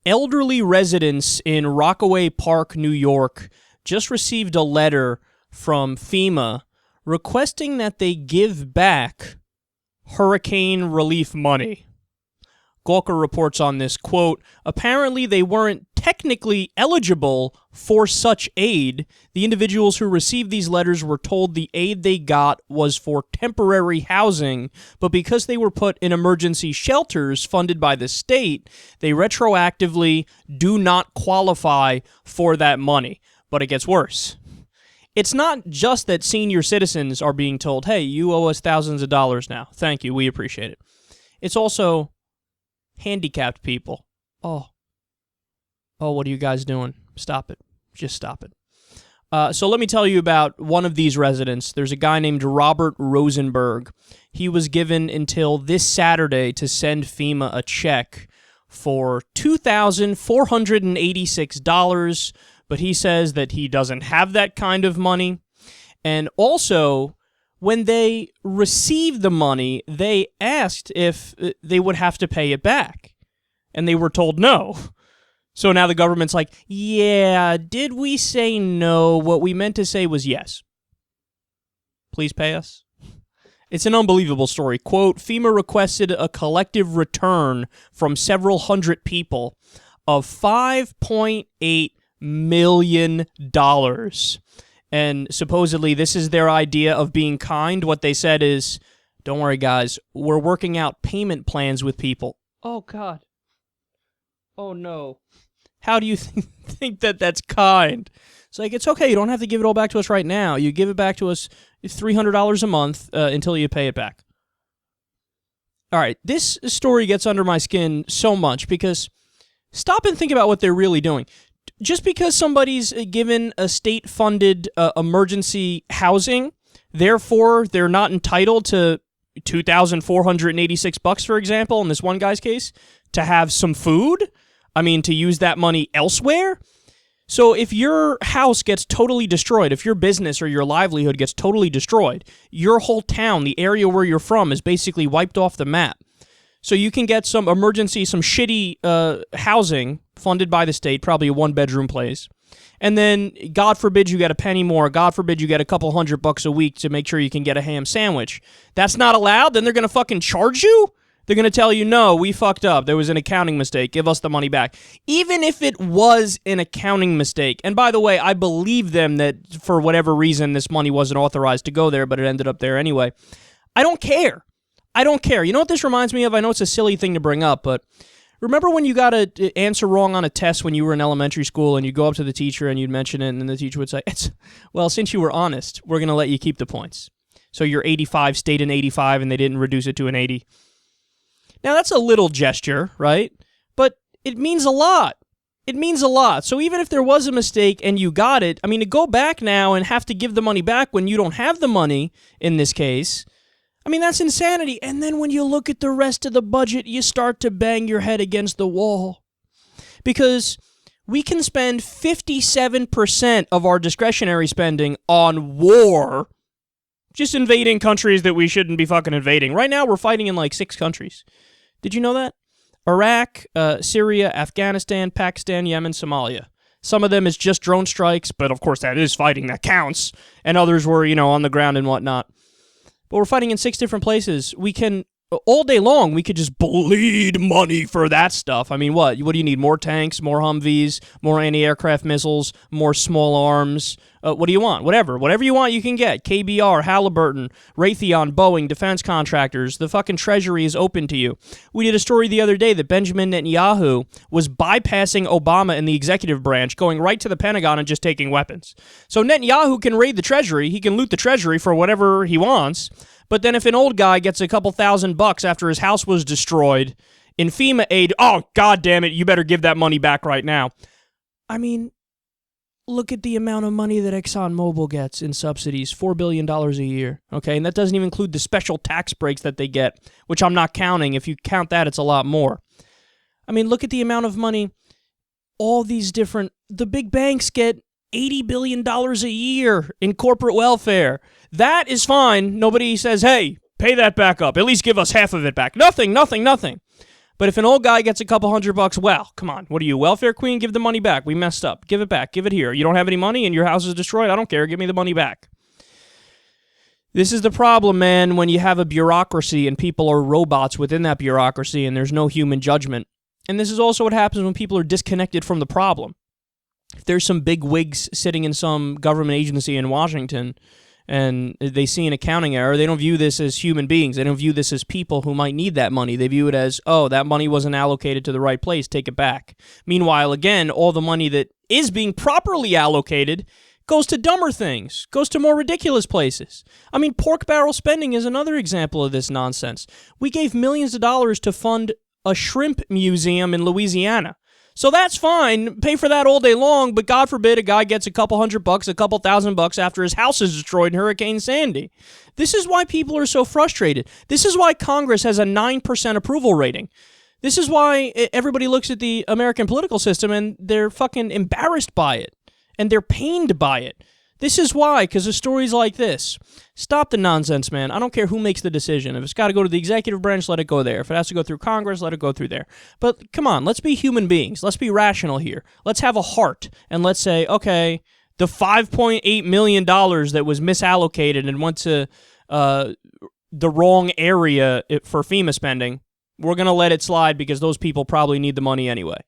Elderly residents in Rockaway Park, New York, just received a letter from FEMA requesting that they give back hurricane relief money. Gawker reports on this, quote, apparently they weren't technically eligible for such aid. The individuals who received these letters were told the aid they got was for temporary housing, but because they were put in emergency shelters funded by the state, they retroactively do not qualify for that money. But it gets worse. It's not just that senior citizens are being told, hey, you owe us thousands of dollars now. Thank you. We appreciate it. It's also handicapped people. Oh, what are you guys doing? Stop it. Just stop it. So let me tell you about one of these residents. There's a guy named Robert Rosenberg. He was given until this Saturday to send FEMA a check for $2,486, but he says that he doesn't have that kind of money. And also, when they received the money, they asked if they would have to pay it back. And they were told no. So now the government's like, yeah, did we say no? What we meant to say was yes. Please pay us. It's an unbelievable story. Quote, FEMA requested a collective return from several hundred people of $5.8 million. And supposedly this is their idea of being kind. What they said is, don't worry, guys, we're working out payment plans with people. Oh, God. Oh, no. How do you think that that's kind? It's like, it's okay. You don't have to give it all back to us right now. You give it back to us $300 a month until you pay it back. All right, this story gets under my skin so much because stop and think about what they're really doing. Just because somebody's given a state-funded emergency housing, therefore they're not entitled to $2,486, for example, in this one guy's case, to have some food? I mean, to use that money elsewhere? So if your house gets totally destroyed, if your business or your livelihood gets totally destroyed, your whole town, the area where you're from, is basically wiped off the map. So you can get some emergency, some shitty housing funded by the state, probably a one-bedroom place. And then, God forbid you get a penny more, God forbid you get a couple $100 a week to make sure you can get a ham sandwich. That's not allowed? Then they're going to fucking charge you? They're going to tell you, no, we fucked up. There was an accounting mistake. Give us the money back. Even if it was an accounting mistake, and by the way, I believe them that for whatever reason this money wasn't authorized to go there, but it ended up there anyway. I don't care. I don't care. You know what this reminds me of? I know it's a silly thing to bring up, but remember when you got an answer wrong on a test when you were in elementary school and you go up to the teacher and you'd mention it and then the teacher would say, well, since you were honest, we're going to let you keep the points. So your 85 stayed an 85 and they didn't reduce it to an 80. Now, that's a little gesture, right? But it means a lot. It means a lot. So even if there was a mistake and you got it, I mean, to go back now and have to give the money back when you don't have the money, in this case, I mean, that's insanity. And then when you look at the rest of the budget, you start to bang your head against the wall. Because we can spend 57% of our discretionary spending on war, just invading countries that we shouldn't be fucking invading. Right now, we're fighting in like 6 countries. Did you know that? Iraq, Syria, Afghanistan, Pakistan, Yemen, Somalia. Some of them is just drone strikes, but of course that is fighting, that counts. And others were, on the ground and whatnot. But we're fighting in 6 different places. We can, all day long, we could just bleed money for that stuff. I mean, what? What do you need? More tanks, more Humvees, more anti-aircraft missiles, more small arms? What do you want? Whatever you want, you can get. KBR, Halliburton, Raytheon, Boeing, defense contractors. The fucking treasury is open to you. We did a story the other day that Benjamin Netanyahu was bypassing Obama in the executive branch, going right to the Pentagon and just taking weapons. So Netanyahu can raid the treasury. He can loot the treasury for whatever he wants. But then if an old guy gets a couple $1,000 after his house was destroyed in FEMA aid, oh, God damn it, you better give that money back right now. I mean, look at the amount of money that ExxonMobil gets in subsidies, $4 billion a year, okay? And that doesn't even include the special tax breaks that they get, which I'm not counting. If you count that, it's a lot more. I mean, look at the amount of money all these different, the big banks get $80 billion a year in corporate welfare. That is fine. Nobody says, hey, pay that back up. At least give us half of it back. Nothing. But if an old guy gets a couple $100, well, come on. What are you, welfare queen? Give the money back. We messed up. Give it back. Give it here. You don't have any money and your house is destroyed? I don't care. Give me the money back. This is the problem, man, when you have a bureaucracy and people are robots within that bureaucracy and there's no human judgment. And this is also what happens when people are disconnected from the problem. If there's some big wigs sitting in some government agency in Washington and they see an accounting error, they don't view this as human beings. They don't view this as people who might need that money. They view it as, oh, that money wasn't allocated to the right place, take it back. Meanwhile, again, all the money that is being properly allocated goes to dumber things, goes to more ridiculous places. I mean, pork barrel spending is another example of this nonsense. We gave millions of dollars to fund a shrimp museum in Louisiana. So that's fine, pay for that all day long, but God forbid a guy gets a couple $100, a couple $1,000 after his house is destroyed in Hurricane Sandy. This is why people are so frustrated. This is why Congress has a 9% approval rating. This is why everybody looks at the American political system and they're fucking embarrassed by it. And they're pained by it. This is why, because of stories like this. Stop the nonsense, man. I don't care who makes the decision. If it's got to go to the executive branch, let it go there. If it has to go through Congress, let it go through there. But come on, let's be human beings. Let's be rational here. Let's have a heart. And let's say, okay, the $5.8 million that was misallocated and went to the wrong area for FEMA spending, we're going to let it slide because those people probably need the money anyway.